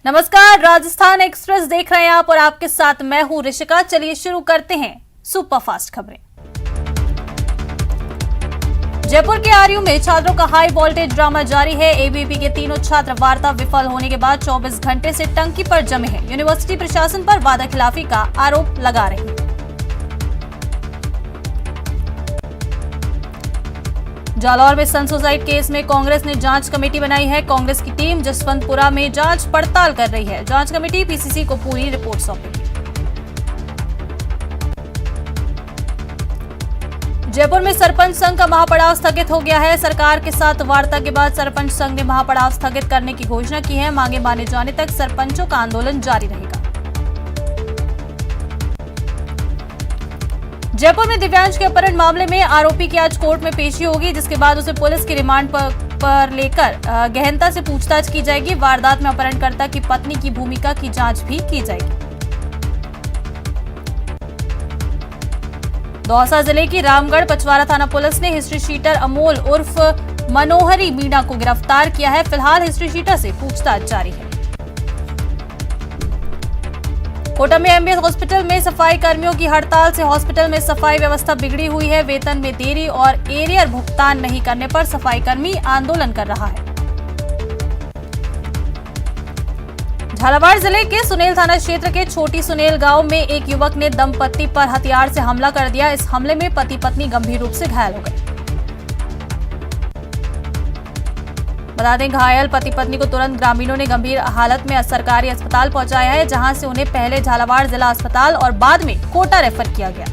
नमस्कार, राजस्थान एक्सप्रेस देख रहे हैं आप और आपके साथ मैं हूं ऋषिका। चलिए शुरू करते हैं सुपरफास्ट खबरें। जयपुर के आरयू में छात्रों का हाई वोल्टेज ड्रामा जारी है। एबीवीपी के तीनों छात्र वार्ता विफल होने के बाद 24 घंटे से टंकी पर जमे हैं। यूनिवर्सिटी प्रशासन पर वादाखिलाफी का आरोप लगा रही है। जालौर में सनसुसाइड केस में कांग्रेस ने जांच कमेटी बनाई है। कांग्रेस की टीम जसवंतपुरा में जांच पड़ताल कर रही है। जांच कमेटी पीसीसी को पूरी रिपोर्ट सौंपेगी। जयपुर में सरपंच संघ का महापड़ाव स्थगित हो गया है। सरकार के साथ वार्ता के बाद सरपंच संघ ने महापड़ाव स्थगित करने की घोषणा की है। मांगे माने जाने तक सरपंचों का आंदोलन जारी रहेगा। जयपुर में दिव्यांश के अपहरण मामले में आरोपी की आज कोर्ट में पेशी होगी, जिसके बाद उसे पुलिस की रिमांड पर लेकर गहनता से पूछताछ की जाएगी। वारदात में अपहरणकर्ता की पत्नी की भूमिका की जांच भी की जाएगी। दौसा जिले की रामगढ़ पचवारा थाना पुलिस ने हिस्ट्री शीटर अमोल उर्फ मनोहरी मीणा को गिरफ्तार किया है। फिलहाल हिस्ट्री शीटर से पूछताछ जारी है। कोटा में एमबीएस हॉस्पिटल में सफाई कर्मियों की हड़ताल से हॉस्पिटल में सफाई व्यवस्था बिगड़ी हुई है। वेतन में देरी और एरियर भुगतान नहीं करने पर सफाई कर्मी आंदोलन कर रहा है। झालावाड़ जिले के सुनेल थाना क्षेत्र के छोटी सुनेल गांव में एक युवक ने दंपत्ति पर हथियार से हमला कर दिया। इस हमले में पति पत्नी गंभीर रूप से घायल हो गए। बता दें, घायल पति पत्नी को तुरंत ग्रामीणों ने गंभीर हालत में सरकारी अस्पताल पहुंचाया है, जहां से उन्हें पहले झालावाड़ जिला अस्पताल और बाद में कोटा रेफर किया गया।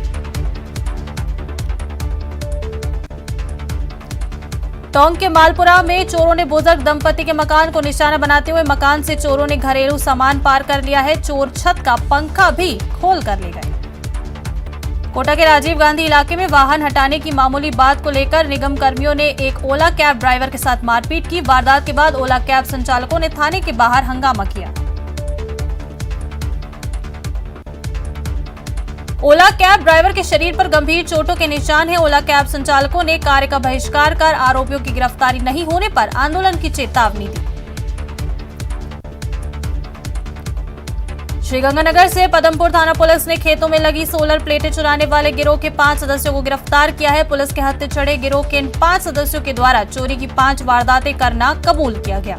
टोंक के मालपुरा में चोरों ने बुजुर्ग दंपति के मकान को निशाना बनाते हुए मकान से चोरों ने घरेलू सामान पार कर लिया है। चोर छत का पंखा भी खोल कर ले गए। कोटा के राजीव गांधी इलाके में वाहन हटाने की मामूली बात को लेकर निगम कर्मियों ने एक ओला कैब ड्राइवर के साथ मारपीट की। वारदात के बाद ओला कैब संचालकों ने थाने के बाहर हंगामा किया। ओला कैब ड्राइवर के शरीर पर गंभीर चोटों के निशान हैं। ओला कैब संचालकों ने कार्य का बहिष्कार कर आरोपियों की गिरफ्तारी नहीं होने पर आंदोलन की चेतावनी दी। श्रीगंगानगर से पदमपुर थाना पुलिस ने खेतों में लगी सोलर प्लेटें चुराने वाले गिरोह के 5 सदस्यों को गिरफ्तार किया है। पुलिस के हत्थे चढ़े गिरोह के इन 5 सदस्यों के द्वारा चोरी की 5 वारदातें करना कबूल किया गया।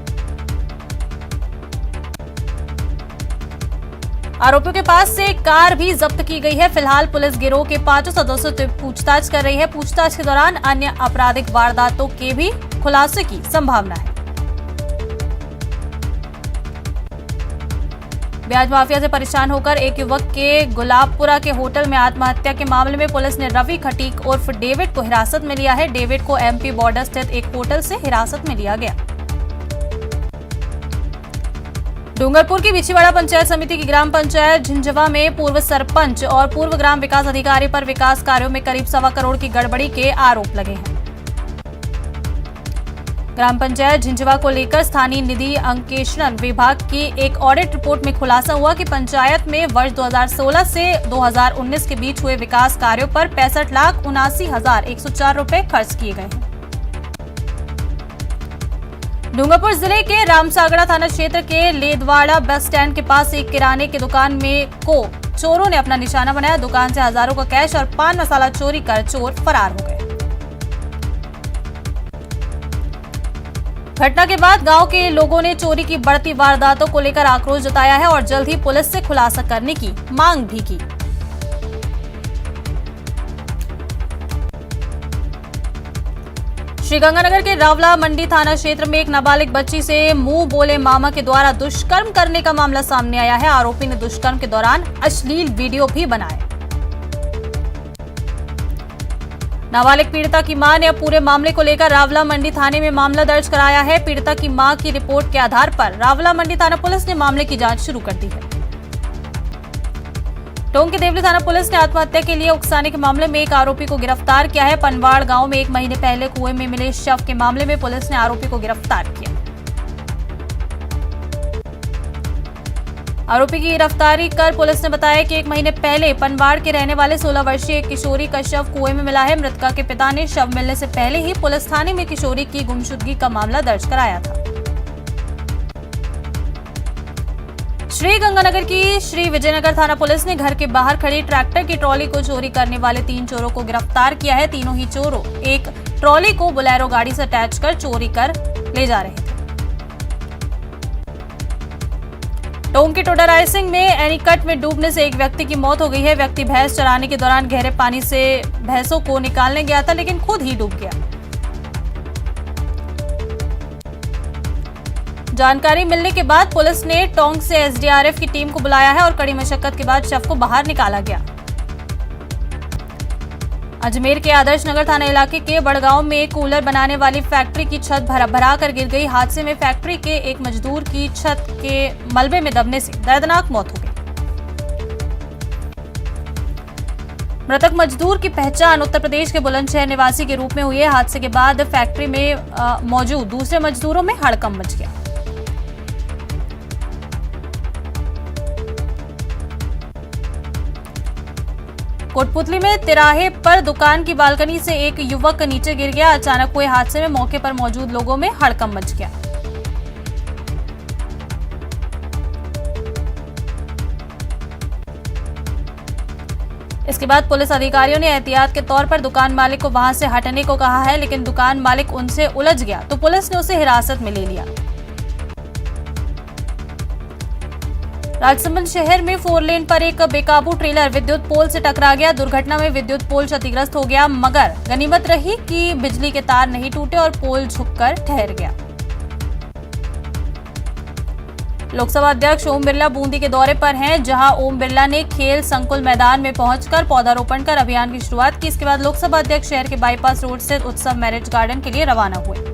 आरोपियों के पास से कार भी जब्त की गई है। फिलहाल पुलिस गिरोह के 5 सदस्यों से पूछताछ कर रही है। पूछताछ के दौरान अन्य आपराधिक वारदातों के भी खुलासे की संभावना है। ब्याज माफिया से परेशान होकर एक युवक के गुलाबपुरा के होटल में आत्महत्या के मामले में पुलिस ने रवि खटीक उर्फ डेविड को हिरासत में लिया है। डेविड को एमपी बॉर्डर स्थित एक होटल से हिरासत में लिया गया। डूंगरपुर की बिछीवाड़ा पंचायत समिति की ग्राम पंचायत झिंझवा में पूर्व सरपंच और पूर्व ग्राम विकास अधिकारी पर विकास कार्यों में करीब 1.25 करोड़ की गड़बड़ी के आरोप लगे हैं। ग्राम पंचायत झिंझवा को लेकर स्थानीय निधि अंकेक्षण विभाग की एक ऑडिट रिपोर्ट में खुलासा हुआ कि पंचायत में वर्ष 2016 से 2019 के बीच हुए विकास कार्यों पर 65,79,104 रुपए खर्च किए गए हैं। डूंगरपुर जिले के रामसागड़ा थाना क्षेत्र के लेदवाड़ा बस स्टैंड के पास एक किराने की दुकान में को चोरों ने अपना निशाना बनाया। दुकान से हजारों का कैश और पान मसाला चोरी कर चोर फरार हो गए। घटना के बाद गांव के लोगों ने चोरी की बढ़ती वारदातों को लेकर आक्रोश जताया है और जल्द ही पुलिस से खुलासा करने की मांग भी की। श्रीगंगानगर के रावला मंडी थाना क्षेत्र में एक नाबालिग बच्ची से मुंह बोले मामा के द्वारा दुष्कर्म करने का मामला सामने आया है। आरोपी ने दुष्कर्म के दौरान अश्लील वीडियो भी बनाए। नाबालिग पीड़िता की मां ने अब पूरे मामले को लेकर रावला मंडी थाने में मामला दर्ज कराया है। पीड़िता की मां की रिपोर्ट के आधार पर रावला मंडी थाना पुलिस ने मामले की जांच शुरू कर दी है। टोंक के देवली थाना पुलिस ने आत्महत्या के लिए उकसाने के मामले में एक आरोपी को गिरफ्तार किया है। पनवाड़ गांव में 1 महीने पहले कुएं में मिले शव के मामले में पुलिस ने आरोपी को गिरफ्तार किया। आरोपी की गिरफ्तारी कर पुलिस ने बताया कि 1 महीने पहले पनवाड़ के रहने वाले 16 वर्षीय एक किशोरी का शव कुएं में मिला है। मृतका के पिता ने शव मिलने से पहले ही पुलिस थाने में किशोरी की गुमशुदगी का मामला दर्ज कराया था। श्रीगंगानगर की श्री विजयनगर थाना पुलिस ने घर के बाहर खड़ी ट्रैक्टर की ट्रॉली को चोरी करने वाले 3 चोरों को गिरफ्तार किया है। तीनों ही चोरों एक ट्रॉली को बोलेरो गाड़ी से अटैच कर चोरी कर ले जा रहे थे। टोंक के टोडा रायसिंह में एनीकट में डूबने से एक व्यक्ति की मौत हो गई है। व्यक्ति भैंस चराने के दौरान गहरे पानी से भैंसों को निकालने गया था, लेकिन खुद ही डूब गया। जानकारी मिलने के बाद पुलिस ने टोंक से एसडीआरएफ की टीम को बुलाया है और कड़ी मशक्कत के बाद शव को बाहर निकाला गया। अजमेर के आदर्श नगर थाना इलाके के बड़गांव में एक कूलर बनाने वाली फैक्ट्री की छत भरा कर गिर गई। हादसे में फैक्ट्री के एक मजदूर की छत के मलबे में दबने से दर्दनाक मौत हो गई। मृतक मजदूर की पहचान उत्तर प्रदेश के बुलंदशहर निवासी के रूप में हुई है। हादसे के बाद फैक्ट्री में मौजूद दूसरे मजदूरों में हड़कंप मच गया। कोटपुतली में तिराहे पर दुकान की बालकनी से एक युवक नीचे गिर गया। अचानक हुए हादसे में मौके पर मौजूद लोगों में हड़कंप मच गया। इसके बाद पुलिस अधिकारियों ने एहतियात के तौर पर दुकान मालिक को वहां से हटने को कहा है, लेकिन दुकान मालिक उनसे उलझ गया तो पुलिस ने उसे हिरासत में ले लिया। राजसमंद शहर में 4 लेन पर एक बेकाबू ट्रेलर विद्युत पोल से टकरा गया। दुर्घटना में विद्युत पोल क्षतिग्रस्त हो गया, मगर गनीमत रही कि बिजली के तार नहीं टूटे और पोल झुककर ठहर गया। लोकसभा अध्यक्ष ओम बिरला बूंदी के दौरे पर हैं, जहां ओम बिरला ने खेल संकुल मैदान में पहुंचकर पौधारोपण कर अभियान की शुरुआत की। इसके बाद लोकसभा अध्यक्ष शहर के बाईपास रोड स्थित उत्सव मैरिज गार्डन के लिए रवाना हुए।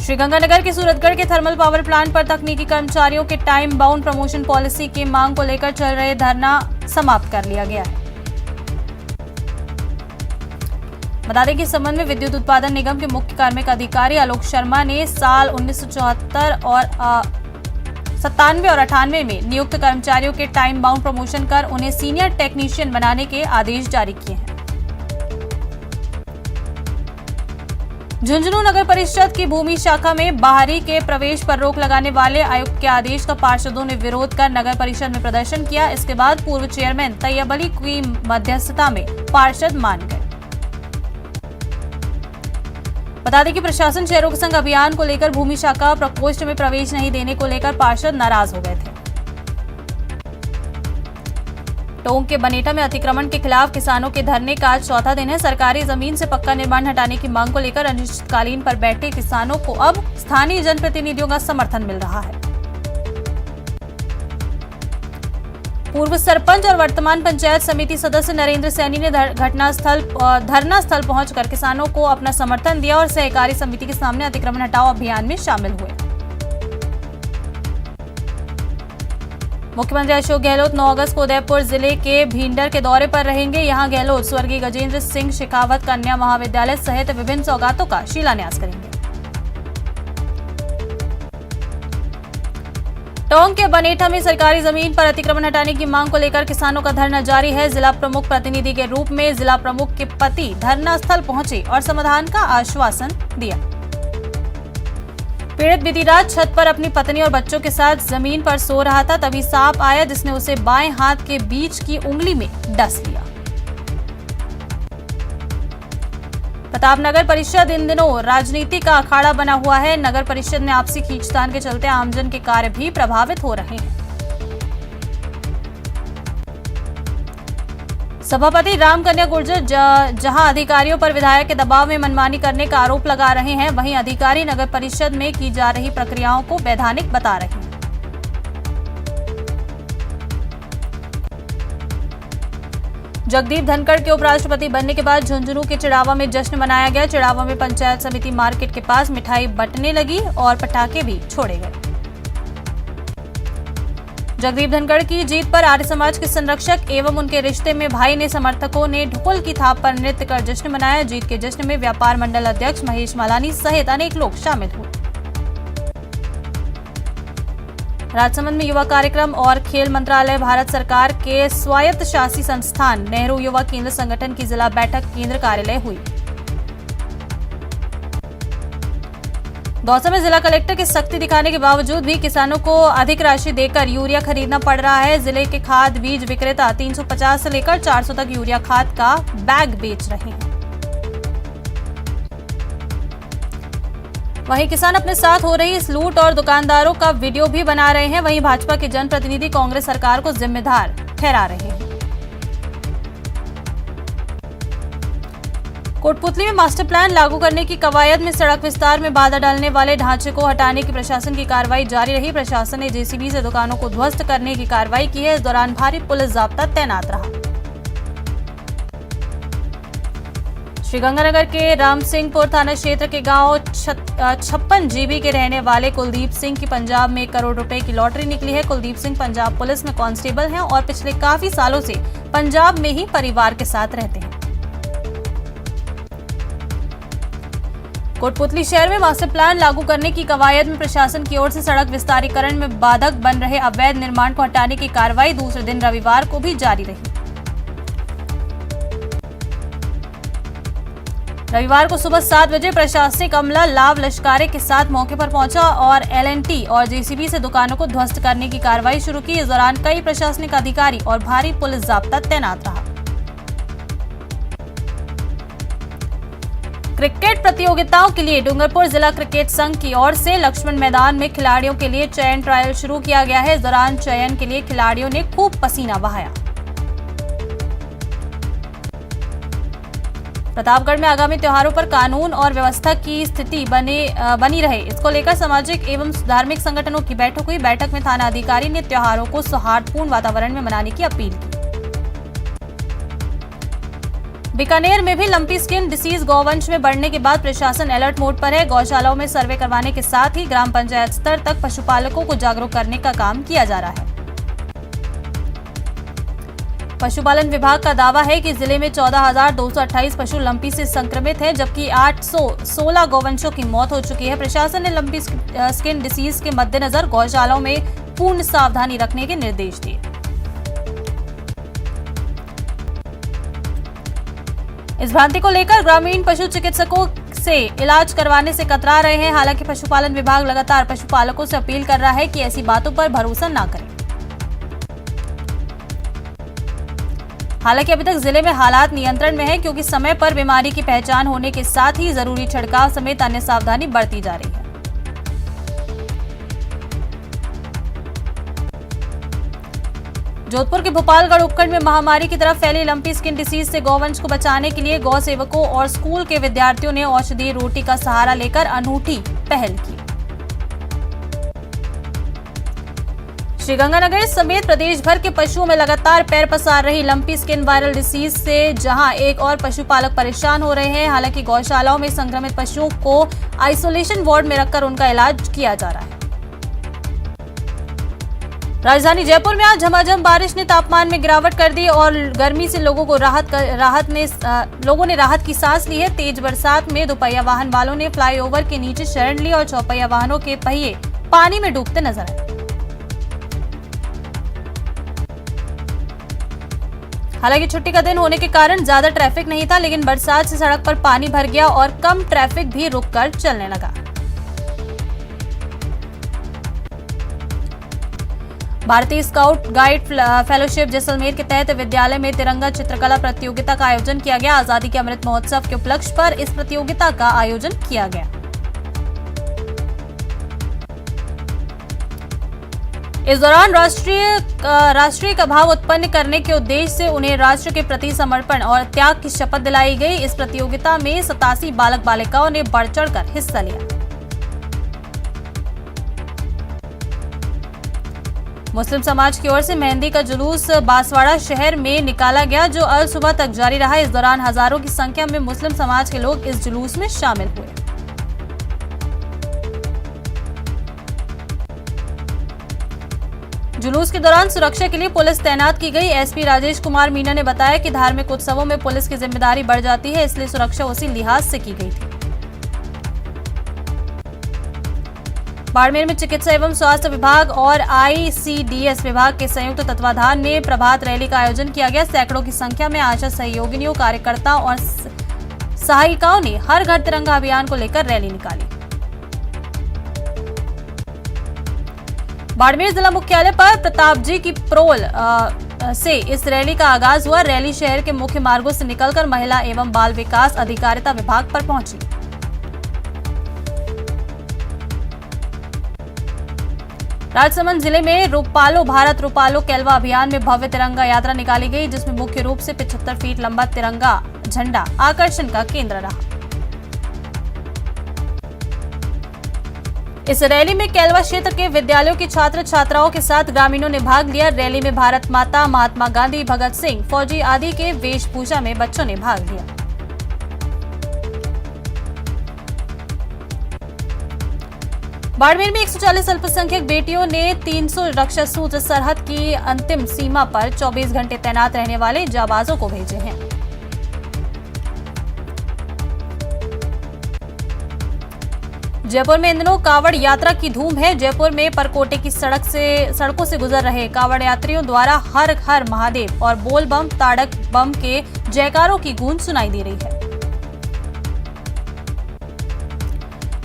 श्रीगंगानगर के सूरतगढ़ के थर्मल पावर प्लांट पर तकनीकी कर्मचारियों के टाइम बाउंड प्रमोशन पॉलिसी की मांग को लेकर चल रहे धरना समाप्त कर लिया गया है। बता दें कि इस संबंध में विद्युत उत्पादन निगम के मुख्य कार्मिक अधिकारी आलोक शर्मा ने साल 1974 और 97 और 98 में नियुक्त कर्मचारियों के टाइम बाउंड प्रमोशन कर उन्हें सीनियर टेक्नीशियन बनाने के आदेश जारी किए हैं। झुंझुनू नगर परिषद की भूमि शाखा में बाहरी के प्रवेश पर रोक लगाने वाले आयुक्त के आदेश का पार्षदों ने विरोध कर नगर परिषद में प्रदर्शन किया। इसके बाद पूर्व चेयरमैन तैयब अली की मध्यस्थता में पार्षद मान गए। बता दें कि प्रशासन शहरों संघ अभियान को लेकर भूमि शाखा प्रकोष्ठ में प्रवेश नहीं देने को लेकर पार्षद नाराज हो गए थे। टोंक के बनेठा में अतिक्रमण के खिलाफ किसानों के धरने का आज चौथा दिन है। सरकारी जमीन से पक्का निर्माण हटाने की मांग को लेकर अनिश्चितकालीन पर बैठे किसानों को अब स्थानीय जनप्रतिनिधियों का समर्थन मिल रहा है। पूर्व सरपंच और वर्तमान पंचायत समिति सदस्य नरेंद्र सैनी ने धरना स्थल पहुंचकर किसानों को अपना समर्थन दिया और सहकारी समिति के सामने अतिक्रमण हटाओ अभियान में शामिल हुए। मुख्यमंत्री अशोक गहलोत 9 अगस्त को उदयपुर जिले के भींडर के दौरे पर रहेंगे। यहां गहलोत स्वर्गीय गजेंद्र सिंह शेखावत कन्या महाविद्यालय सहित विभिन्न सौगातों का शिलान्यास करेंगे। टोंक के बनेठा में सरकारी जमीन पर अतिक्रमण हटाने की मांग को लेकर किसानों का धरना जारी है। जिला प्रमुख प्रतिनिधि के रूप में जिला प्रमुख के पति धरना स्थल पहुंचे और समाधान का आश्वासन दिया। पीड़ित बीती रात छत पर अपनी पत्नी और बच्चों के साथ जमीन पर सो रहा था, तभी सांप आया जिसने उसे बाएं हाथ के बीच की उंगली में डस लिया। प्रतापनगर परिषद इन दिनों राजनीति का अखाड़ा बना हुआ है। नगर परिषद में आपसी खींचतान के चलते आमजन के कार्य भी प्रभावित हो रहे हैं। सभापति राम कन्या गुर्जर जहां अधिकारियों पर विधायक के दबाव में मनमानी करने का आरोप लगा रहे हैं, वहीं अधिकारी नगर परिषद में की जा रही प्रक्रियाओं को वैधानिक बता रहे हैं। जगदीप धनखड़ के उपराष्ट्रपति बनने के बाद झुंझुनू के चिड़ावा में जश्न मनाया गया। चिड़ावा में पंचायत समिति मार्केट के पास मिठाई बंटने लगी और पटाखे भी छोड़े गए। जगदीप धनखड़ की जीत पर आर्य समाज के संरक्षक एवं उनके रिश्ते में भाई ने समर्थकों ने ढोल की थाप पर नृत्य कर जश्न मनाया। जीत के जश्न में व्यापार मंडल अध्यक्ष महेश मालानी सहित अनेक लोग शामिल हुए। राजसमंद में युवा कार्यक्रम और खेल मंत्रालय भारत सरकार के स्वायत्त शासी संस्थान नेहरू युवा केंद्र संगठन की जिला बैठक केंद्र कार्यालय हुई। दौसा में जिला कलेक्टर की सख्ती दिखाने के बावजूद भी किसानों को अधिक राशि देकर यूरिया खरीदना पड़ रहा है। जिले के खाद बीज विक्रेता 350 से लेकर 400 तक यूरिया खाद का बैग बेच रहे हैं। वहीं किसान अपने साथ हो रही इस लूट और दुकानदारों का वीडियो भी बना रहे हैं। वहीं भाजपा के जनप्रतिनिधि कांग्रेस सरकार को जिम्मेदार ठहरा रहे हैं। कोटपुतली में मास्टर प्लान लागू करने की कवायद में सड़क विस्तार में बाधा डालने वाले ढांचे को हटाने की प्रशासन की कार्रवाई जारी रही। प्रशासन ने जेसीबी से दुकानों को ध्वस्त करने की कार्रवाई की है। इस दौरान भारी पुलिस जाब्ता तैनात रहा। श्रीगंगानगर के रामसिंहपुर थाना क्षेत्र के गांव 56 जीबी के रहने वाले कुलदीप सिंह की पंजाब में 1 करोड़ रुपए की लॉटरी निकली है। कुलदीप सिंह पंजाब पुलिस में कांस्टेबल हैं और पिछले काफी सालों से पंजाब में ही परिवार के साथ रहते हैं। कोटपुतली शहर में मास्टर प्लान लागू करने की कवायद में प्रशासन की ओर से सड़क विस्तारीकरण में बाधक बन रहे अवैध निर्माण को हटाने की कार्रवाई दूसरे दिन रविवार को भी जारी रही। रविवार को सुबह 7 बजे प्रशासनिक अमला लाव लश्कारे के साथ मौके पर पहुंचा और एलएनटी और जेसीबी से दुकानों को ध्वस्त करने की कार्रवाई शुरू की। इस दौरान कई प्रशासनिक अधिकारी और भारी पुलिस जाब्ता तैनात रहा। क्रिकेट प्रतियोगिताओं के लिए डूंगरपुर जिला क्रिकेट संघ की ओर से लक्ष्मण मैदान में खिलाड़ियों के लिए चयन ट्रायल शुरू किया गया है। इस दौरान चयन के लिए खिलाड़ियों ने खूब पसीना बहाया। प्रतापगढ़ में आगामी त्योहारों पर कानून और व्यवस्था की स्थिति बनी रहे, इसको लेकर सामाजिक एवं धार्मिक संगठनों की बैठक हुई। बैठक में थाना अधिकारी ने त्योहारों को सौहार्दपूर्ण वातावरण में मनाने की अपील की। बीकानेर में भी लंपी स्किन डिसीज गौवंश में बढ़ने के बाद प्रशासन अलर्ट मोड पर है। गौशालाओं में सर्वे करवाने के साथ ही ग्राम पंचायत स्तर तक पशुपालकों को जागरूक करने का काम किया जा रहा है। पशुपालन विभाग का दावा है कि जिले में 14,228 पशु लंपी से संक्रमित हैं, जबकि 816 गौवंशों की मौत हो चुकी है। प्रशासन ने लंपी स्किन डिसीज के मद्देनजर गौशालाओं में पूर्ण सावधानी रखने के निर्देश दिए। इस भ्रांति को लेकर ग्रामीण पशु चिकित्सकों से इलाज करवाने से कतरा रहे हैं। हालांकि पशुपालन विभाग लगातार पशुपालकों से अपील कर रहा है कि ऐसी बातों पर भरोसा न करें। हालांकि अभी तक जिले में हालात नियंत्रण में है, क्योंकि समय पर बीमारी की पहचान होने के साथ ही जरूरी छिड़काव समेत अन्य सावधानी बरती जा रही है। जोधपुर के भोपालगढ़ उपखंड में महामारी की तरफ फैली लंपी स्किन डिसीज से गौवंश को बचाने के लिए गौ सेवकों और स्कूल के विद्यार्थियों ने औषधीय रोटी का सहारा लेकर अनूठी पहल की। श्रीगंगानगर समेत प्रदेश भर के पशुओं में लगातार पैर पसार रही लंपी स्किन वायरल डिसीज से जहां एक और पशुपालक परेशान हो रहे हैं। हालांकि गौशालाओं में संक्रमित पशुओं को आइसोलेशन वार्ड में रखकर उनका इलाज किया जा रहा है। राजधानी जयपुर में आज झमाझम बारिश ने तापमान में गिरावट कर दी और गर्मी से लोगों ने राहत की सांस ली है। तेज बरसात में दोपहिया वाहन वालों ने फ्लाईओवर के नीचे शरण ली और चौपहिया वाहनों के पहिए पानी में डूबते नजर आए। हालांकि छुट्टी का दिन होने के कारण ज्यादा ट्रैफिक नहीं था, लेकिन बरसात से सड़क पर पानी भर गया और कम ट्रैफिक भी रुककर चलने लगा। भारतीय स्काउट गाइड फेलोशिप जैसलमेर के तहत विद्यालय में तिरंगा चित्रकला प्रतियोगिता का आयोजन किया गया। आजादी के अमृत महोत्सव के उपलक्ष्य पर इस प्रतियोगिता का आयोजन किया गया। इस दौरान राष्ट्रीय का भाव उत्पन्न करने के उद्देश्य से उन्हें राष्ट्र के प्रति समर्पण और त्याग की शपथ दिलाई गई। इस प्रतियोगिता में 87 बालक बालिकाओं ने बढ़ चढ़कर हिस्सा लिया। मुस्लिम समाज की ओर से मेहंदी का जुलूस बांसवाड़ा शहर में निकाला गया, जो अल सुबह तक जारी रहा। इस दौरान हजारों की संख्या में मुस्लिम समाज के लोग इस जुलूस में शामिल हुए। जुलूस के दौरान सुरक्षा के लिए पुलिस तैनात की गई। एसपी राजेश कुमार मीना ने बताया कि धार्मिक उत्सवों में पुलिस की जिम्मेदारी बढ़ जाती है, इसलिए सुरक्षा उसी लिहाज से की गई थी। बाड़मेर में चिकित्सा एवं स्वास्थ्य विभाग और आईसीडीएस विभाग के संयुक्त तत्वाधान में प्रभात रैली का आयोजन किया गया। सैकड़ों की संख्या में आशा सहयोगिनियों, कार्यकर्ताओं और सहायिकाओं ने हर घर तिरंगा अभियान को लेकर रैली निकाली। बाड़मेर जिला मुख्यालय पर प्रताप जी की प्रोल से इस रैली का आगाज हुआ। रैली शहर के मुख्य मार्गों से निकलकर महिला एवं बाल विकास अधिकारिता विभाग पर पहुंची। राजसमंद जिले में रूपालो भारत रूपालो केलवा अभियान में भव्य तिरंगा यात्रा निकाली गई, जिसमें मुख्य रूप से 75 फीट लंबा तिरंगा झंडा आकर्षण का केंद्र रहा। इस रैली में केलवा क्षेत्र के विद्यालयों की छात्र छात्राओं के साथ ग्रामीणों ने भाग लिया। रैली में भारत माता, महात्मा गांधी, भगत सिंह, फौजी आदि के वेशभूषा में बच्चों ने भाग लिया। बाड़मेर में 140 अल्पसंख्यक बेटियों ने 300 रक्षा सूत्र सरहद की अंतिम सीमा पर 24 घंटे तैनात रहने वाले जाबाजों को भेजे हैं। जयपुर में इन दिनों कावड़ यात्रा की धूम है। जयपुर में परकोटे की सड़कों से गुजर रहे कावड़ यात्रियों द्वारा हर हर महादेव और बोल बम, ताड़क बम के जयकारों की गूंज सुनाई दे रही है।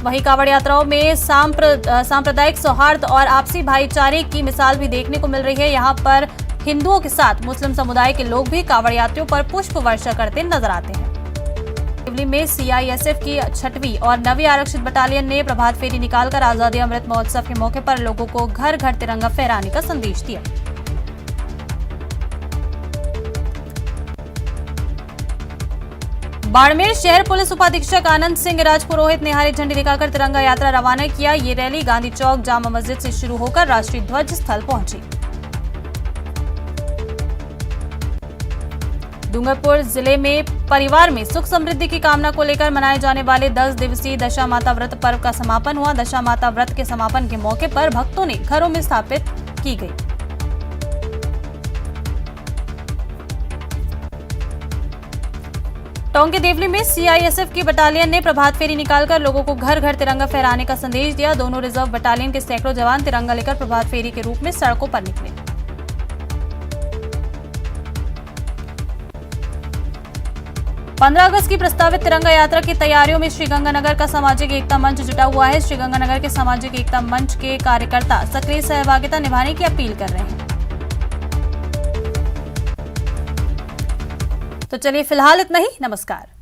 वहीं कावड़ यात्राओं में सांप्रदायिक सौहार्द और आपसी भाईचारे की मिसाल भी देखने को मिल रही है। यहाँ पर हिंदुओं के साथ मुस्लिम समुदाय के लोग भी कावड़ यात्रियों पर पुष्प वर्षा करते नजर आते हैं। दिल्ली में सीआईएसएफ की 6वीं और 9वीं आरक्षित बटालियन ने प्रभात फेरी निकालकर आजादी अमृत महोत्सव के मौके पर लोगों को घर घर तिरंगा फहराने का संदेश दिया। बाड़मेर शहर पुलिस उपाधीक्षक आनंद सिंह राजपुरोहित ने हरी झंडी दिखाकर तिरंगा यात्रा रवाना किया। ये रैली गांधी चौक जामा मस्जिद से शुरू होकर राष्ट्रीय ध्वज स्थल पहुंची। डूंगरपुर जिले में परिवार में सुख समृद्धि की कामना को लेकर मनाए जाने वाले 10 दिवसीय दशा माता व्रत पर्व का समापन हुआ। दशा माता व्रत के समापन के मौके पर भक्तों ने घरों में स्थापित की गई। टोंक के देवली में सीआईएसएफ की बटालियन ने प्रभात फेरी निकालकर लोगों को घर घर तिरंगा फहराने का संदेश दिया। दोनों रिजर्व बटालियन के सैकड़ों जवान तिरंगा लेकर प्रभात फेरी के रूप में सड़कों पर निकले। 15 अगस्त की प्रस्तावित तिरंगा यात्रा की तैयारियों में श्रीगंगानगर का सामाजिक एकता मंच जुटा हुआ है। श्रीगंगानगर के सामाजिक एकता मंच के कार्यकर्ता सक्रिय सहभागिता निभाने की अपील कर रहे हैं। तो चलिए फिलहाल इतना ही। नमस्कार।